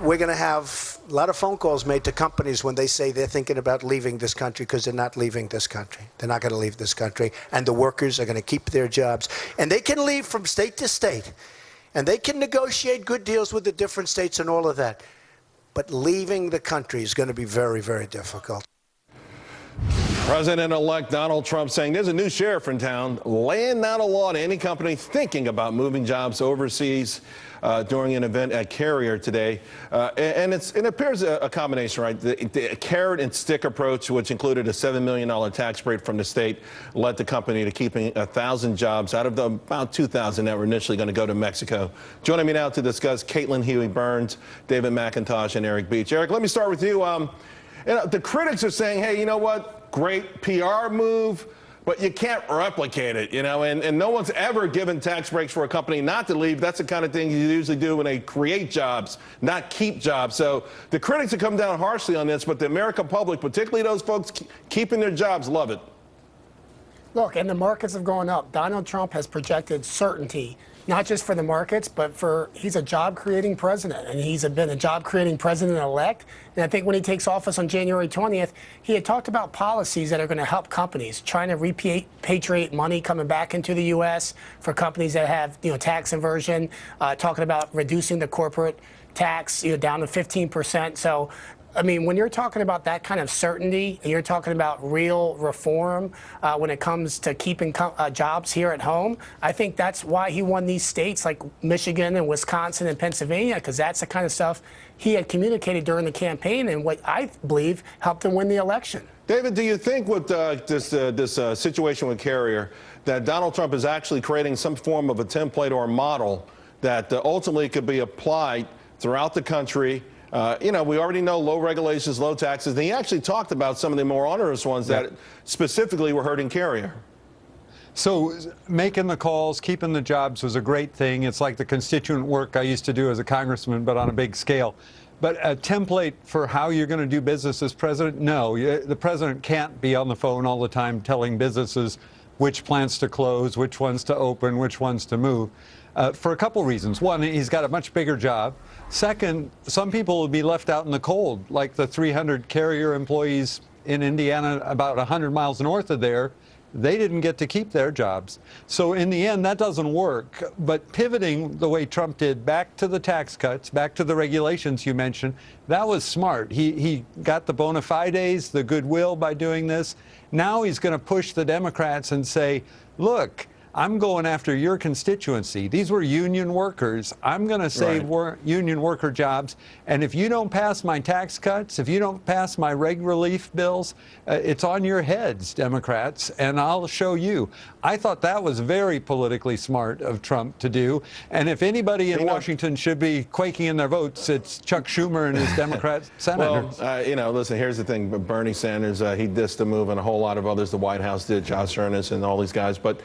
We're going to have a lot of phone calls made to companies when they say they're thinking about leaving this country, because they're not leaving this country. They're not going to leave this country, and the workers are going to keep their jobs. And they can leave from state to state, and they can negotiate good deals with the different states and all of that. But leaving the country is going to be very, very difficult. President-elect Donald Trump saying there's a new sheriff in town laying down a law to any company thinking about moving jobs overseas during an event at Carrier today. And it appears a combination, right? The carrot and stick approach, which included a $7 million tax break from the state, led the company to keeping 1,000 jobs out of the about 2,000 that were initially going to go to Mexico. Joining me now to discuss, Caitlin Huey-Burns, David McIntosh, and Eric Beach. Eric, let me start with you. The critics are saying, hey, you know what? Great PR move, but you can't replicate it, and no one's ever given tax breaks for a company not to leave. That's the kind of thing you usually do when they create jobs, not keep jobs. So the critics have come down harshly on this, but the American public, particularly those folks keeping their jobs, love it. Look, and the markets have gone up. Donald Trump has projected certainty, not just for the markets, but he's a job-creating president, and he's been a job-creating president-elect. And I think when he takes office on January 20th, he had talked about policies that are going to help companies, trying to repatriate money coming back into the U.S. for companies that have, tax inversion, talking about reducing the corporate tax, down to 15%. So, I mean, when you're talking about that kind of certainty, and you're talking about real reform when it comes to keeping jobs here at home, I think that's why he won these states like Michigan and Wisconsin and Pennsylvania, because that's the kind of stuff he had communicated during the campaign and what I believe helped him win the election. David, do you think with this situation with Carrier that Donald Trump is actually creating some form of a template or a model that ultimately could be applied throughout the country? We already know low regulations, low taxes. And he actually talked about some of the more onerous ones that specifically were hurting Carrier. So making the calls, keeping the jobs was a great thing. It's like the constituent work I used to do as a congressman, but on a big scale. But a template for how you're going to do business as president? No, the president can't be on the phone all the time telling businesses which plants to close, which ones to open, which ones to move. For a couple reasons. One, he's got a much bigger job. Second, some people will be left out in the cold, like the 300 Carrier employees in Indiana about 100 miles north of there. They didn't get to keep their jobs. So in the end, that doesn't work. But pivoting the way Trump did back to the tax cuts, back to the regulations you mentioned, that was smart. He got the bona fides, the goodwill by doing this. Now he's going to push the Democrats and say, look, I'm going after your constituency. These were union workers. I'm going to save union worker jobs. And if you don't pass my tax cuts, if you don't pass my reg relief bills, it's on your heads, Democrats, and I'll show you. I thought that was very politically smart of Trump to do. And if anybody in Washington should be quaking in their votes, it's Chuck Schumer and his Democrat senators. Well, listen, here's the thing. Bernie Sanders, he dissed the move, and a whole lot of others. The White House did, Josh Earnest and all these guys. But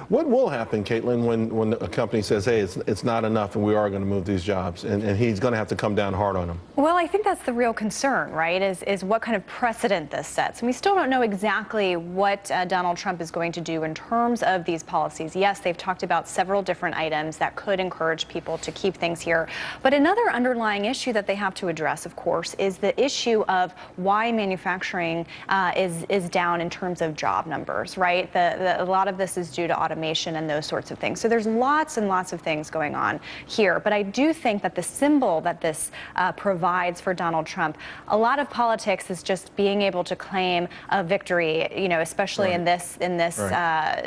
what will happen, Caitlin, when a company says, hey, it's not enough and we are going to move these jobs, and he's going to have to come down hard on them? Well, I think that's the real concern, right, is what kind of precedent this sets. And we still don't know exactly what Donald Trump is going to do in terms of these policies. Yes, they've talked about several different items that could encourage people to keep things here. But another underlying issue that they have to address, of course, is the issue of why manufacturing is down in terms of job numbers, right? A lot of this is due to automation and those sorts of things. So there's lots and lots of things going on here. But I do think that the symbol that this provides for Donald Trump, a lot of politics is just being able to claim a victory, especially in this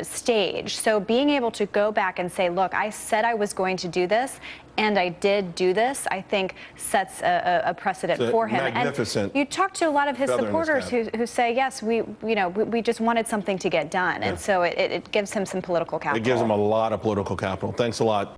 stage. So being able to go back and say, look, I said I was going to do this, and I did do this, I think sets a precedent for him. Magnificent. And you talk to a lot of his supporters who say, yes, we just wanted something to get done. And so it gives him some political capital. It gives him a lot of political capital. Thanks a lot.